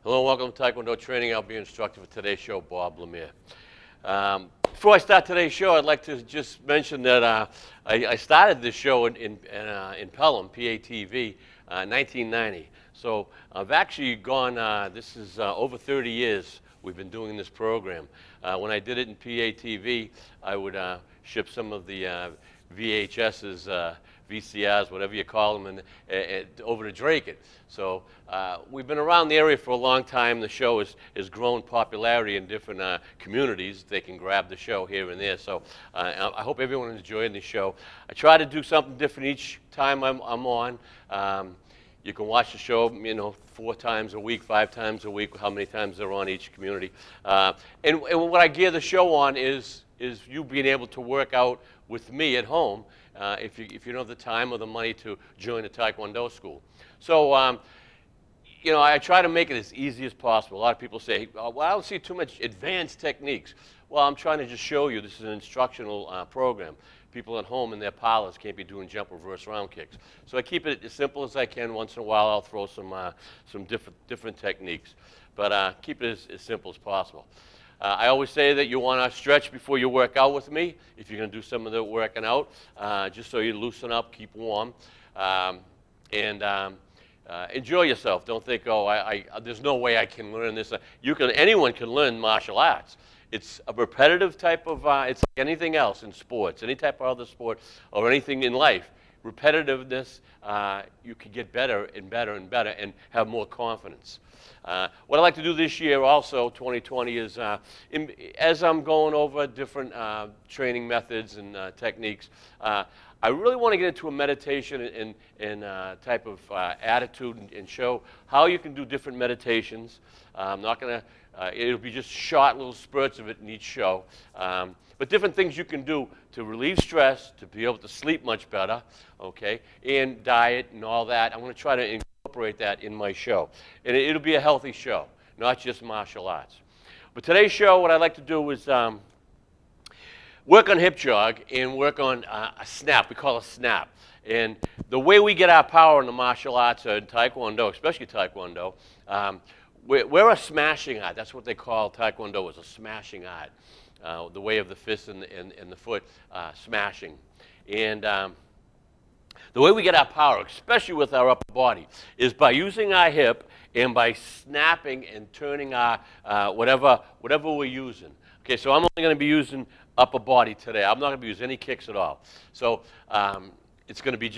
Hello and welcome to Tae Kwon Do Training. I'll be your instructor for today's show, Bob Lemire. Before I start today's show, I'd like to just mention that I started this show in Pelham, PATV, 1990. So I've actually gone, this is over 30 years we've been doing this program. When I did it in PATV, I would ship some of the VHSs, VCRs, whatever you call them, and over to Drake. So we've been around the area for a long time. The show has grown popularity in different communities. They can grab the show here and there. So I hope everyone is enjoying the show. I try to do something different each time I'm on. You can watch the show, 4 times a week, 5 times a week, how many times they're on each community. And what I gear the show on is you being able to work out with me at home if you don't have the time or the money to join a Tae Kwon Do school. So, I try to make it as easy as possible. A lot of people say, well, I don't see too much advanced techniques. Well, I'm trying to just show you this is an instructional program. People at home in their parlors can't be doing jump reverse round kicks. So I keep it as simple as I can. Once in a while, I'll throw some different techniques. But keep it as simple as possible. I always say that you want to stretch before you work out with me, if you're going to do some of the working out, just so you loosen up, keep warm, and enjoy yourself. Don't think, there's no way I can learn this. Anyone can learn martial arts. It's a repetitive type of, it's like anything else in sports, any type of other sport or anything in life. Repetitiveness, you can get better and better and better and have more confidence. What I'd like to do this year also, 2020, is as I'm going over different training methods and techniques, I really want to get into a meditation and type of attitude and show how you can do different meditations. I'm not going to, it'll be just short little spurts of it in each show. But different things you can do to relieve stress, to be able to sleep much better, okay, and diet and all that. I'm going to try to incorporate that in my show. And it'll be a healthy show, not just martial arts. But today's show, what I'd like to do is work on hip jog and work on a snap. We call it a snap. And the way we get our power in the martial arts in Tae Kwon Do, especially Tae Kwon Do, we're a smashing art. That's what they call Tae Kwon Do, is a smashing art. The way of the fist and the foot smashing. And the way we get our power, especially with our upper body, is by using our hip and by snapping and turning our whatever we're using. Okay, so I'm only going to be using upper body today. I'm not going to use any kicks at all. So it's going to be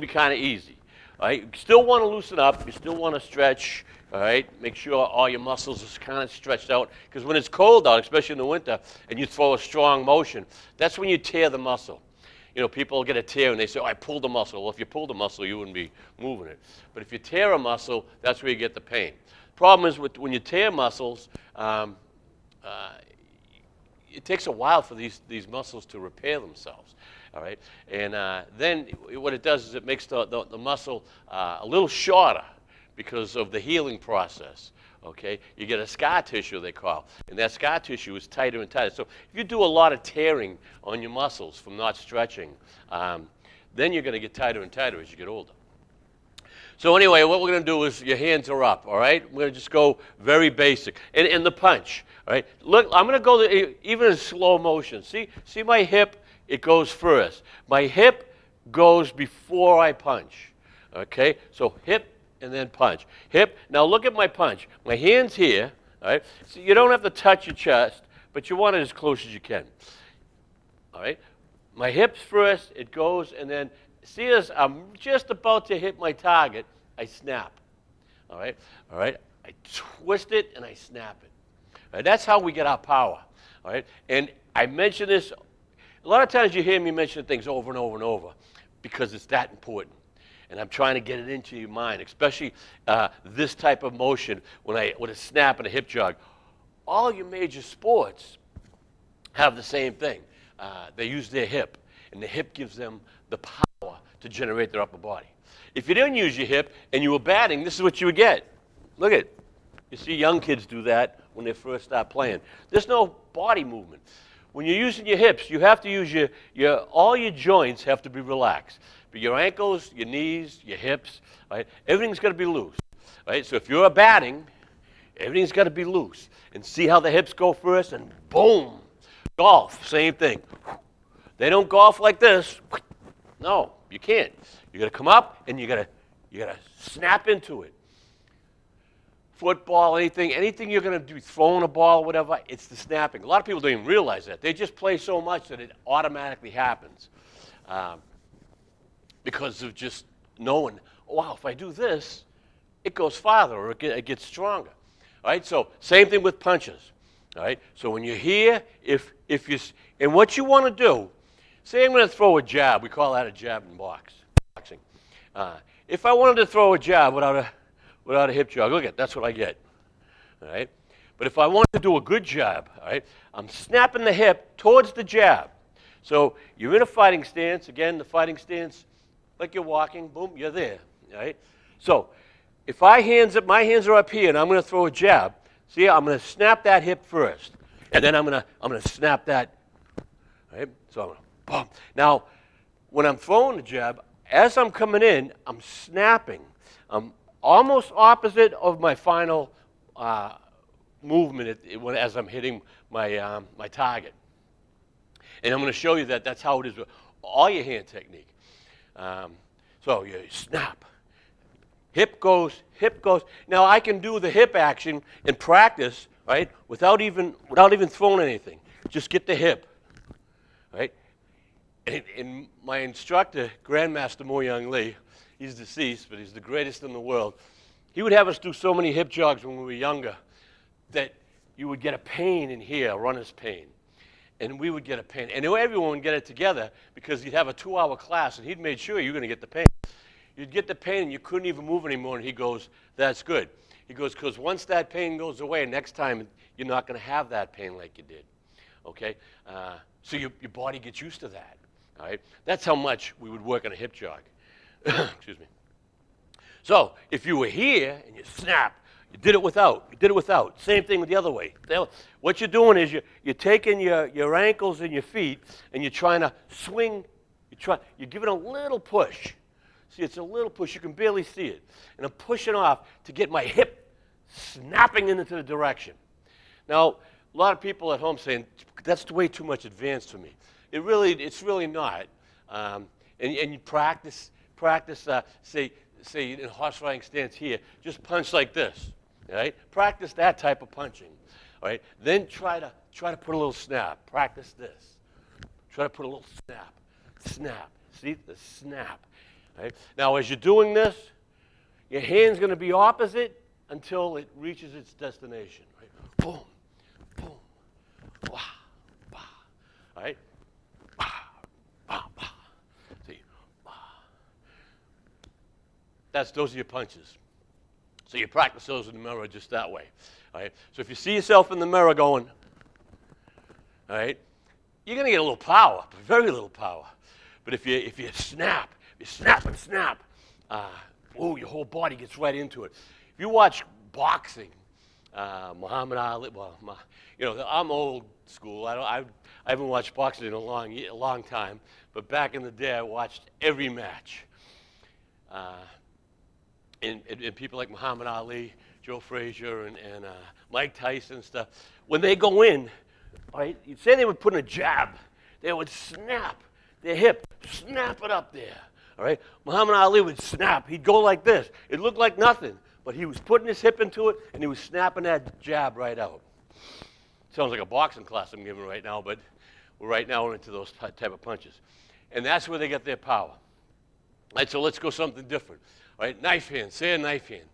kind of easy. All right, you still want to loosen up. You still want to stretch. All right, make sure all your muscles are kind of stretched out, because when it's cold out, especially in the winter, and you throw a strong motion, that's when you tear the muscle. People get a tear and they say, I pulled the muscle. Well, if you pulled the muscle, you wouldn't be moving it. But if you tear a muscle, that's where you get the pain. Problem is, when you tear muscles, it takes a while for these muscles to repair themselves. All right, and then what it does is it makes the muscle a little shorter, because of the healing process, okay? You get a scar tissue, they call, and that scar tissue is tighter and tighter. So if you do a lot of tearing on your muscles from not stretching, then you're going to get tighter and tighter as you get older. So anyway, what we're going to do is your hands are up, all right? We're going to just go very basic. And the punch, all right? Look, I'm going to go even in slow motion. See my hip? It goes first. My hip goes before I punch, okay? So hip, and then punch. Hip, now look at my punch. My hand's here, all right? So you don't have to touch your chest, but you want it as close as you can. All right? My hip's first, it goes, and then, see as I'm just about to hit my target, I snap. All right? All right? I twist it and I snap it. All right? That's how we get our power. All right? And I mention this, a lot of times you hear me mention things over and over and over because it's that important. And I'm trying to get it into your mind, especially this type of motion with a snap and a hip jog. All your major sports have the same thing. They use their hip, and the hip gives them the power to generate their upper body. If you didn't use your hip and you were batting, this is what you would get. Look at it. You see young kids do that when they first start playing. There's no body movement. When you're using your hips, you have to use all your joints have to be relaxed. But your ankles, your knees, your hips, right? Everything's got to be loose, right? So if you're batting, Everything's got to be loose. And see how the hips go first, and boom. Golf, same thing. They don't golf like this. No, you can't. You got to come up, and you got to snap into it. Football, anything you're going to do, throwing a ball or whatever, it's the snapping. A lot of people don't even realize that. They just play so much that it automatically happens because of just knowing, wow, if I do this, it goes farther or it gets stronger. All right, so same thing with punches. All right, so when you're here, if you, and what you want to do, say I'm going to throw a jab. We call that a jab in boxing. If I wanted to throw a jab without a hip jog, look at that's what I get. All right, but if I want to do a good jab, all right, I'm snapping the hip towards the jab. So you're in a fighting stance. Again, the fighting stance, like you're walking, boom, you're there. All right, so if my hands are up here and I'm going to throw a jab, see, I'm going to snap that hip first, and then I'm going to snap that. Right? So I'm going to boom. Now, when I'm throwing the jab, as I'm coming in, I'm snapping. I'm almost opposite of my final movement as I'm hitting my my target. And I'm going to show you that that's how it is with all your hand technique. So you snap. Hip goes. Now I can do the hip action in practice, right, without even throwing anything. Just get the hip, right? And my instructor, Grandmaster Mo Young Lee, he's deceased, but he's the greatest in the world. He would have us do so many hip jogs when we were younger that you would get a pain in here, a runner's pain. And we would get a pain. And everyone would get it together because he'd have a 2-hour class, and he'd made sure you were going to get the pain. You'd get the pain, and you couldn't even move anymore, and he goes, that's good. He goes, because once that pain goes away, next time you're not going to have that pain like you did, okay? So your body gets used to that, all right? That's how much we would work on a hip jog. Excuse me. So if you were here and you snap, you did it without. Same thing with the other way. What you're doing is you're taking your ankles and your feet, and you're trying to swing. You're giving a little push. See, it's a little push. You can barely see it. And I'm pushing off to get my hip snapping into the direction. Now, a lot of people at home saying, that's way too much advanced for me. It's really not. And you practice, say in a horse riding stance here, just punch like this. All right? Practice that type of punching. All right? Then try to put a little snap. Practice this. Try to put a little snap. See the snap. Right? Now, as you're doing this, your hand's going to be opposite until it reaches its destination. Right? Boom, boom, wah, wah. All right? Wah, wah, wah. See? Wah. Those are your punches. So you practice those in the mirror just that way. All right? So if you see yourself in the mirror going, all right, you're going to get a little power, but very little power. But if you snap, you snap and snap. Your whole body gets right into it. If you watch boxing, Muhammad Ali, I'm old school. I haven't watched boxing in a long time. But back in the day, I watched every match. And people like Muhammad Ali, Joe Frazier, and Mike Tyson and stuff, when they go in, right, you'd say they would put in a jab, they would snap their hip, snap it up there. All right? Muhammad Ali would snap. He'd go like this. It looked like nothing, but he was putting his hip into it, and he was snapping that jab right out. Sounds like a boxing class I'm giving right now, but we're right now into those type of punches. And that's where they get their power. All right, so let's go something different. All right, knife hand. Say a knife hand.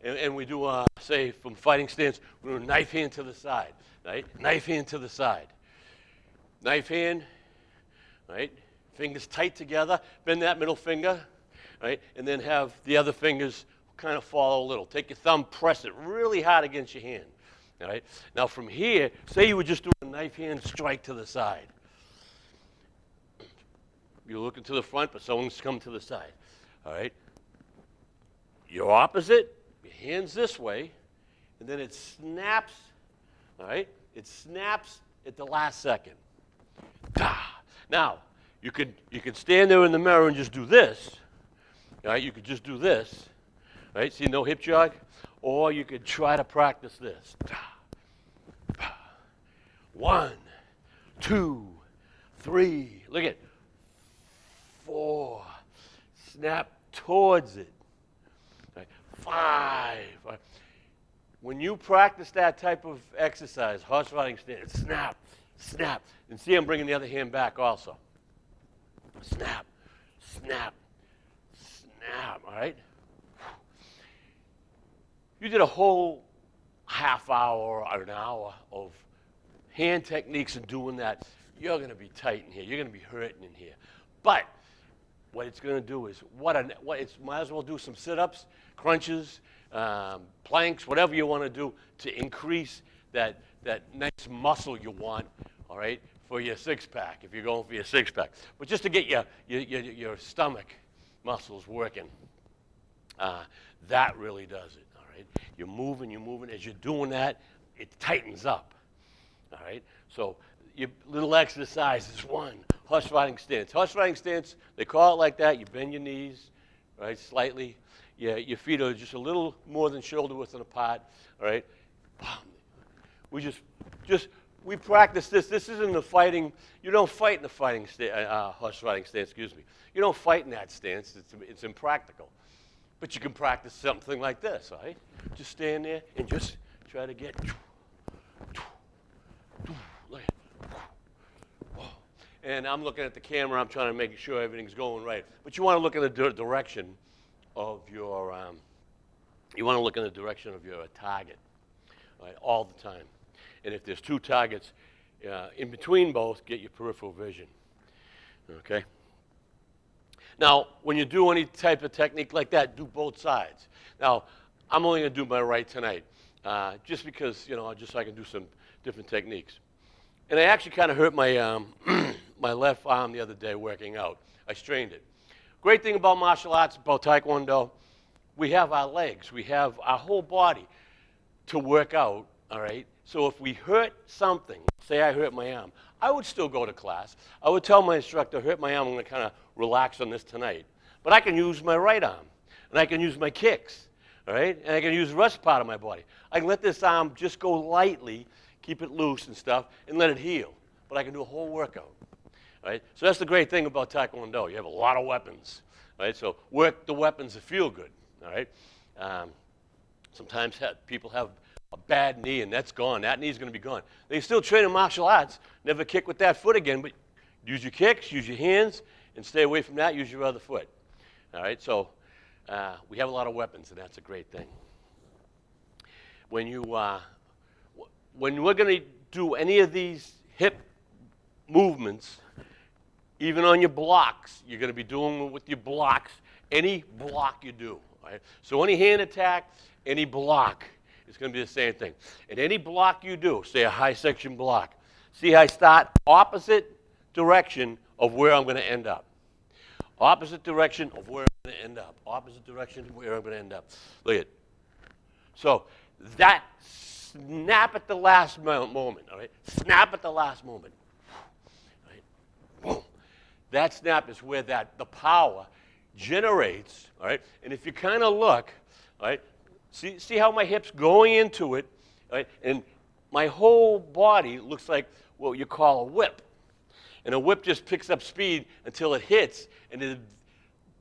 And we do, say, from fighting stance, we do a knife hand to the side. Right? Knife hand to the side. Knife hand, right? Fingers tight together, bend that middle finger, right? And then have the other fingers kind of follow a little. Take your thumb, press it really hard against your hand, all right? Now from here, say you were just doing a knife hand strike to the side. You're looking to the front, but someone's coming to the side, all right? You're opposite, your hand's this way, and then it snaps, all right? It snaps at the last second. Now, you could stand there in the mirror and just do this. All right? You could just do this. right? See, no hip jog. Or you could try to practice this. 1, 2, 3. Look at 4. Snap towards it. Right. 5. Right. When you practice that type of exercise, horse riding stance, snap, snap. And see, I'm bringing the other hand back also. Snap, snap, snap, all right? You did a whole half hour or an hour of hand techniques and doing that. You're going to be tight in here. You're going to be hurting in here. But what it's going to do is, might as well do some sit-ups, crunches, planks, whatever you want to do to increase that nice muscle you want, all right, for your six-pack, if you're going for your six-pack. But just to get your stomach muscles working, that really does it, all right? You're moving. As you're doing that, it tightens up, all right? So your little exercises. 1, horse riding stance. Horse riding stance, they call it like that. You bend your knees, right, slightly. Your feet are just a little more than shoulder width apart, all right? We practice this. This isn't the fighting. You don't fight in the fighting horse riding stance, excuse me. You don't fight in that stance. It's impractical. But you can practice something like this, all right? Just stand there and just try to get. And I'm looking at the camera. I'm trying to make sure everything's going right. But you want to look in the direction of your. You want to look in the direction of your target, right, all the time. And if there's 2 targets, in between both, get your peripheral vision. Okay. Now, when you do any type of technique like that, do both sides. Now, I'm only going to do my right tonight, just because, just so I can do some different techniques. And I actually kind of hurt my my left arm the other day working out. I strained it. Great thing about martial arts, about Tae Kwon Do, we have our legs, we have our whole body to work out, all right? So if we hurt something, say I hurt my arm, I would still go to class. I would tell my instructor, hurt my arm, I'm going to kind of relax on this tonight. But I can use my right arm, and I can use my kicks, all right? And I can use the rest part of my body. I can let this arm just go lightly, keep it loose and stuff, and let it heal. But I can do a whole workout, all right? So that's the great thing about Tae Kwon Do. You have a lot of weapons, all right? So work the weapons that feel good, all right? Sometimes people have a bad knee, and that's gone. That knee's going to be gone. They still train in martial arts, never kick with that foot again, but use your kicks, use your hands, and stay away from that, use your other foot. All right, so we have a lot of weapons, and that's a great thing. When we're going to do any of these hip movements, even on your blocks, you're going to be doing with your blocks, any block you do. All right? So any hand attack, any block, it's going to be the same thing. And any block you do, say a high section block, see how I start opposite direction of where I'm going to end up. Opposite direction of where I'm going to end up. Opposite direction of where I'm going to end up. Look at it. So that snap at the last moment, all right? Snap at the last moment. All right? Boom. That snap is where the power generates, all right? And if you kind of look, all right, see how my hip's going into it, right? And my whole body looks like what you call a whip. And a whip just picks up speed until it hits, and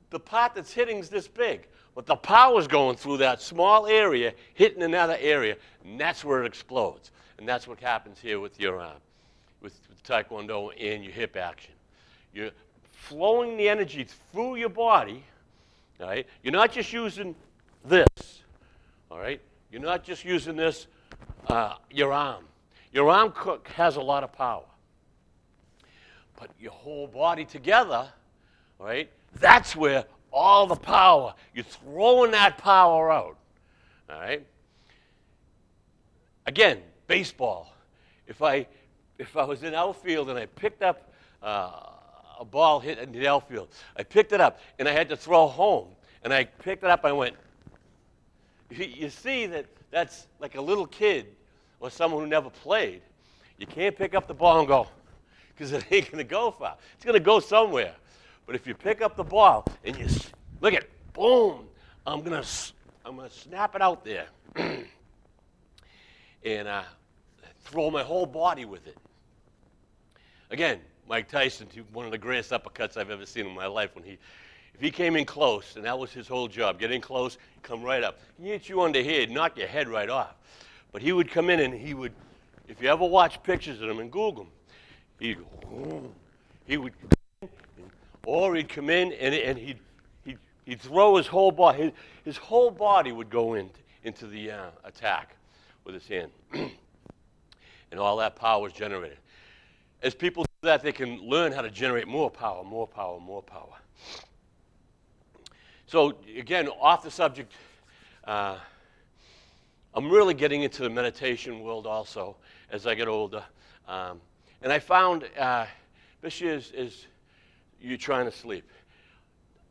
the part that's hitting is this big. But the power's going through that small area, hitting another area, and that's where it explodes. And that's what happens here with your with Tae Kwon Do and your hip action. You're flowing the energy through your body, all right? You're not just using this. All right? You're not just using this, your arm. Your arm has a lot of power. But your whole body together, all right, that's where all the power, you're throwing that power out. All right? Again, baseball. If I was in outfield and I picked up a ball hit in the outfield, I picked it up and I had to throw home, and I picked it up, I went. You see that's like a little kid or someone who never played. You can't pick up the ball and go, because it ain't going to go far. It's going to go somewhere. But if you pick up the ball and you look at, boom, I'm going I'm going to snap it out there and throw my whole body with it. Again, Mike Tyson, one of the greatest uppercuts I've ever seen in my life. If he came in close, and that was his whole job, get in close, come right up. He hit you under here, knock your head right off. But he would come in and he would, if you ever watch pictures of him and Google him, he'd go, he would, or he'd come in and he'd throw his whole body. His whole body would go into the attack with his hand, and all that power was generated. As people do that, they can learn how to generate more power, more power, more power. So again, off the subject, I'm really getting into the meditation world also as I get older. And I found, especially as you're trying to sleep,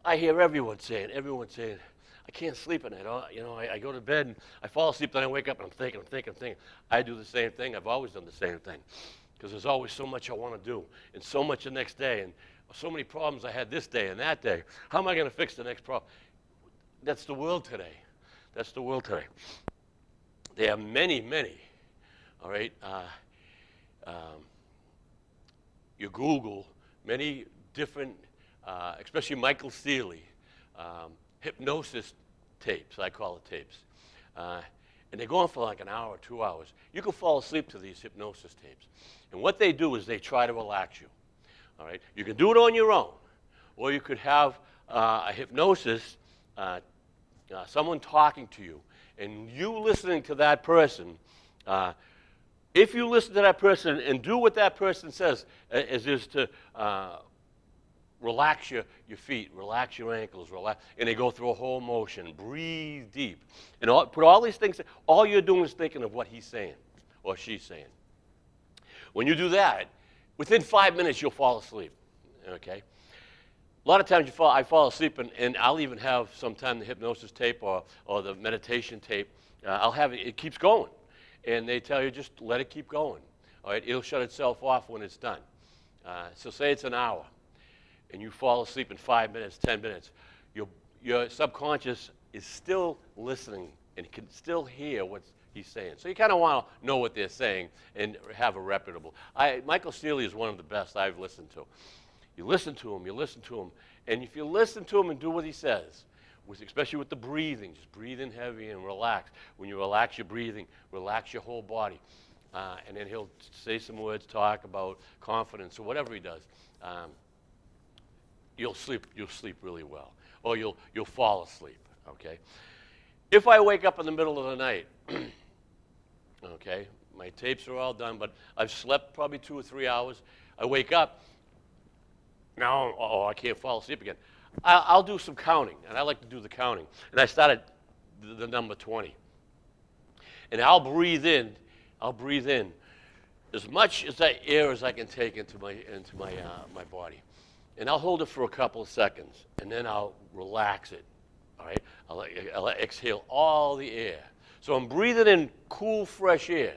I hear everyone saying, I can't sleep at night. I go to bed and I fall asleep, then I wake up and I'm thinking. I do the same thing. I've always done the same thing because there's always so much I want to do and so much the next day and so many problems I had this day and that day. How am I going to fix the next problem? That's the world today. There are many, all right? You Google many different, especially Michael Seeley, hypnosis tapes, I call it tapes. And they go on for like an hour or 2 hours. You can fall asleep to these hypnosis tapes. And what they do is they try to relax you. All right? You can do it on your own, or you could have a hypnosis, someone talking to you, and you listening to that person. If you listen to that person and do what that person says, as is to relax your feet, relax your ankles, and they go through a whole motion, breathe deep, and put all these things, all you're doing is thinking of what he's saying or she's saying. When you do that, within 5 minutes, you'll fall asleep, okay? A lot of times I fall asleep, and I'll even have sometime the hypnosis tape or the meditation tape. I'll have it keeps going. And they tell you just let it keep going. All right, it'll shut itself off when it's done. So say it's an hour, and you fall asleep in 5 minutes, 10 minutes. Your subconscious is still listening and can still hear what he's saying. So you kind of want to know what they're saying and have a reputable. Michael Seeley is one of the best I've listened to. You listen to him, and if you listen to him and do what he says, especially with the breathing, just breathe in heavy and relax. When you relax your breathing, relax your whole body. And then he'll say some words, talk about confidence or whatever he does. You'll sleep really well, or you'll fall asleep, okay? If I wake up in the middle of the night, okay, my tapes are all done, but I've slept probably 2 or 3 hours. I wake up, now, I can't fall asleep again. I'll do some counting, and I like to do the counting. And I start at the number 20. And I'll breathe in as much as that air as I can take into my body. And I'll hold it for a couple of seconds, and then I'll relax it, all right? I'll exhale all the air. So I'm breathing in cool, fresh air,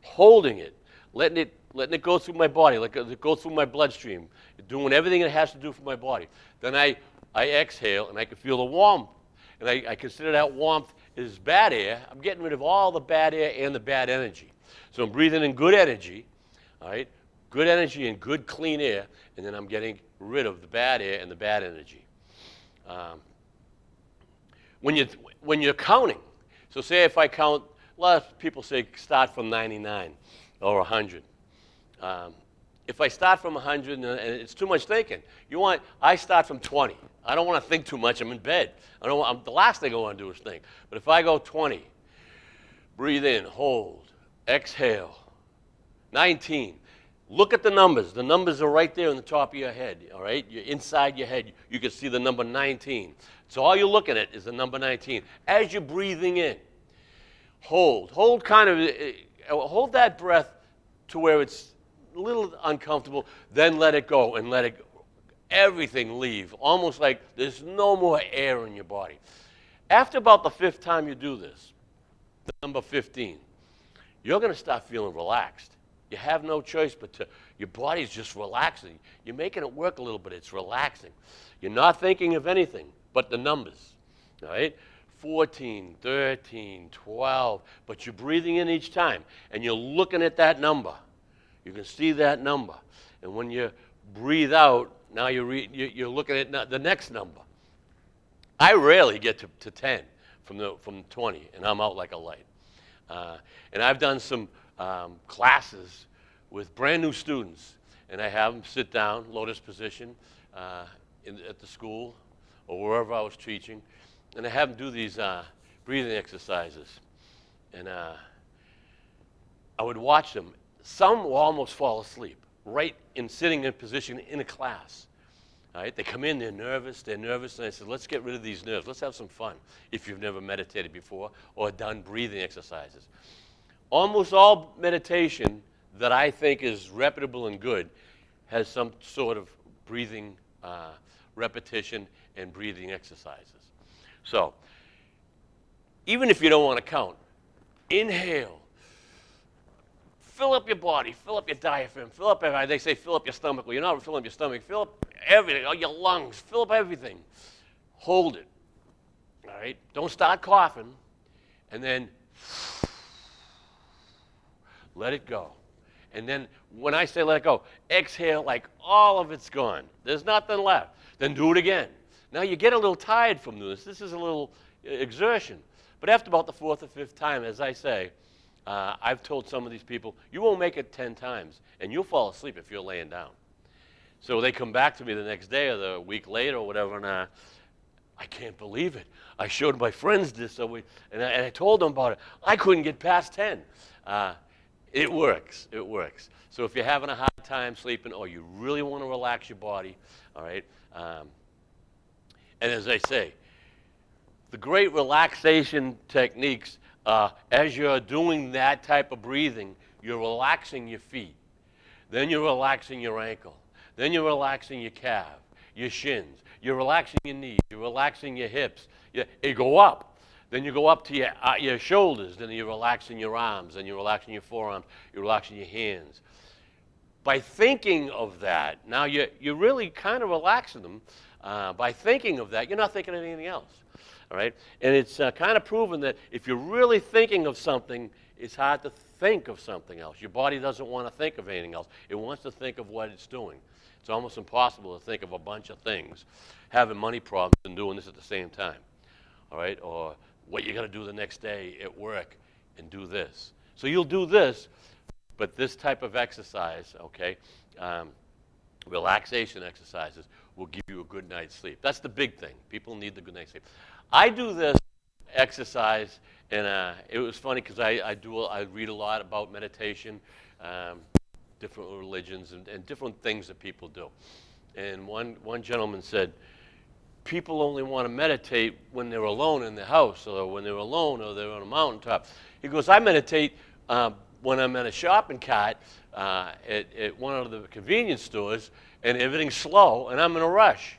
holding it, letting it go through my body, letting it go through my bloodstream, doing everything it has to do for my body. Then I exhale, and I can feel the warmth. And I consider that warmth is bad air. I'm getting rid of all the bad air and the bad energy. So I'm breathing in good energy, all right? Good energy and good clean air, and then I'm getting rid of the bad air and the bad energy. When you're counting, so say if I count, a lot of people say start from 99 or 100. If I start from 100 and it's too much thinking, I start from 20. I don't want to think too much. I'm in bed. The last thing I want to do is think. But if I go 20, breathe in, hold, exhale. 19. Look at the numbers. The numbers are right there in the top of your head, all right? You're inside your head. You can see the number 19. So all you're looking at is the number 19. As you're breathing in, hold that breath to where it's a little uncomfortable, then let it go and let everything leave, almost like there's no more air in your body. After about the 5th time you do this, the number 15, you're going to start feeling relaxed. You have no choice but your body's just relaxing. You're making it work a little bit. It's relaxing. You're not thinking of anything but the numbers, all right? 14, 13, 12, but you're breathing in each time, and you're looking at that number. You can see that number. And when you breathe out, now you're looking at the next number. I rarely get to 10 from 20, and I'm out like a light. And I've done some classes with brand new students, and I have them sit down, lotus position, at the school or wherever I was teaching, and I have them do these breathing exercises. And I would watch them. Some will almost fall asleep right in sitting in position in a class. All right? They come in, they're nervous, and I said, let's get rid of these nerves. Let's have some fun if you've never meditated before or done breathing exercises. Almost all meditation that I think is reputable and good has some sort of breathing repetition and breathing exercises. So, even if you don't want to count, inhale. Fill up your body, fill up your diaphragm, fill up everything. They say fill up your stomach. Well, you're not filling up your stomach. Fill up everything, all your lungs, fill up everything. Hold it, all right? Don't start coughing, and then let it go. And then when I say let it go, exhale like all of it's gone. There's nothing left. Then do it again. Now you get a little tired from this. This is a little exertion. But after about the fourth or fifth time, as I say, I've told some of these people, you won't make it 10 times, and you'll fall asleep if you're laying down. So they come back to me the next day or the week later or whatever, and I can't believe it. I showed my friends this, and I told them about it. I couldn't get past 10. It works. It works. So if you're having a hard time sleeping or you really want to relax your body, all right, and as I say, the great relaxation techniques, as you're doing that type of breathing, you're relaxing your feet. Then you're relaxing your ankle. Then you're relaxing your calf, your shins. You're relaxing your knees. You're relaxing your hips. You go up. Then you go up to your shoulders. Then you're relaxing your arms. And you're relaxing your forearms. You're relaxing your hands. By thinking of that, now you're really kind of relaxing them. By thinking of that, you're not thinking of anything else. All right? And it's kind of proven that if you're really thinking of something, it's hard to think of something else. Your body doesn't want to think of anything else. It wants to think of what it's doing. It's almost impossible to think of a bunch of things, having money problems and doing this at the same time. All right? Or what you're going to do the next day at work and do this. So you'll do this, but this type of exercise, okay, relaxation exercises will give you a good night's sleep. That's the big thing. People need the good night's sleep. I do this exercise, and it was funny because I read a lot about meditation, different religions, and different things that people do. And one gentleman said, people only want to meditate when they're alone in their house, or when they're alone, or they're on a mountaintop. He goes, I meditate when I'm in a shopping cart at one of the convenience stores, and everything's slow, and I'm in a rush.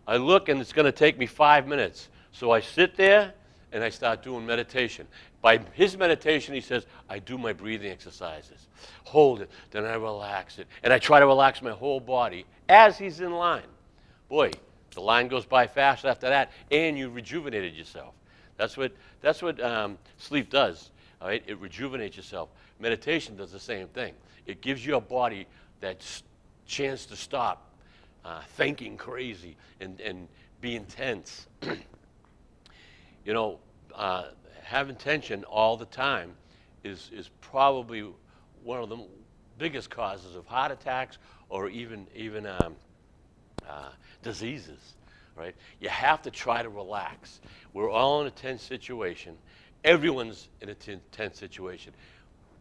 I look, and it's going to take me 5 minutes. So I sit there, and I start doing meditation. By his meditation, he says, I do my breathing exercises. Hold it, then I relax it. And I try to relax my whole body as he's in line. Boy, the line goes by fast after that, and you rejuvenated yourself. That's what sleep does. All right? It rejuvenates yourself. Meditation does the same thing. It gives your body that chance to stop thinking crazy and be intense. You know, having tension all the time is probably one of the biggest causes of heart attacks or even diseases, right? You have to try to relax. We're all in a tense situation. Everyone's in a tense situation.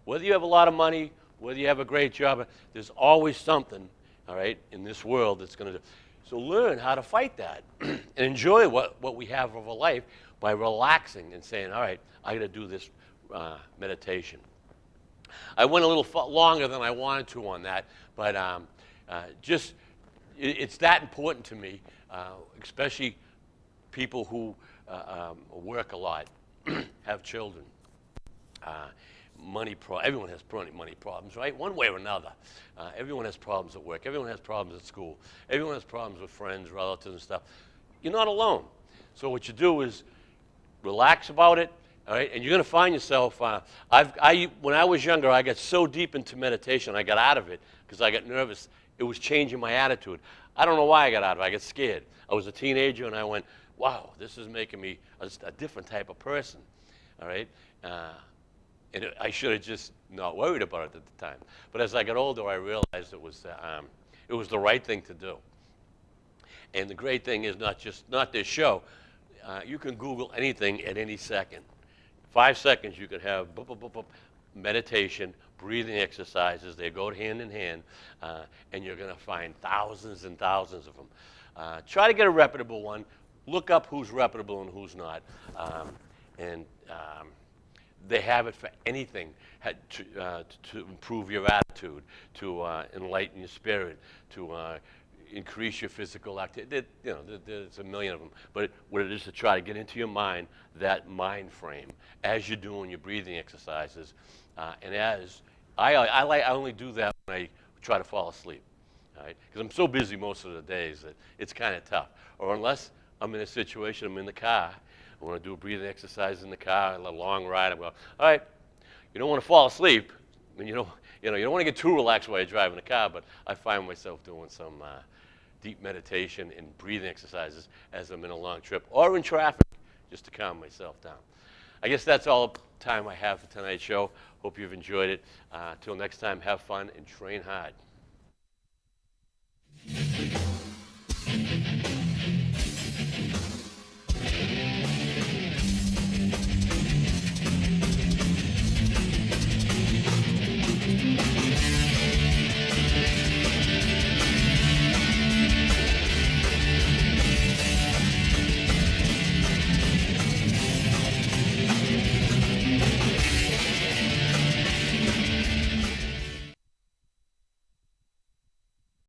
Whether you have a lot of money, whether you have a great job, there's always something, all right, in this world that's going to do. So learn how to fight that and enjoy what we have of a life by relaxing and saying, all right, I got to do this meditation. I went a little longer than I wanted to on that, but it's that important to me, especially people who work a lot, have children, everyone has money problems, right? One way or another. Everyone has problems at work. Everyone has problems at school. Everyone has problems with friends, relatives, and stuff. You're not alone. So what you do is relax about it, all right? And you're going to find yourself, when I was younger, I got so deep into meditation, I got out of it because I got nervous. It was changing my attitude. I don't know why I got out of it. I got scared. I was a teenager, and I went, wow, this is making me a different type of person, all right? And I should have just not worried about it at the time. But as I got older, I realized it was the right thing to do. And the great thing is not this show. You can Google anything at any second. 5 seconds, you could have meditation, breathing exercises. They go hand in hand, and you're going to find thousands and thousands of them. Try to get a reputable one. Look up who's reputable and who's not. They have it for anything to improve your attitude, to enlighten your spirit, to increase your physical activity. There's a million of them. But what it is to try to get into your mind, that mind frame, as you're doing your breathing exercises. And as I only do that when I try to fall asleep, all right? Because I'm so busy most of the days that it's kind of tough. Or unless I'm in a situation, I'm in the car, I want to do a breathing exercise in the car, a long ride. I'm going, all right, you don't want to fall asleep, and you don't want to get too relaxed while you're driving the car. But I find myself doing some deep meditation and breathing exercises as I'm in a long trip or in traffic, just to calm myself down. I guess that's all the time I have for tonight's show. Hope you've enjoyed it. Till next time, have fun and train hard.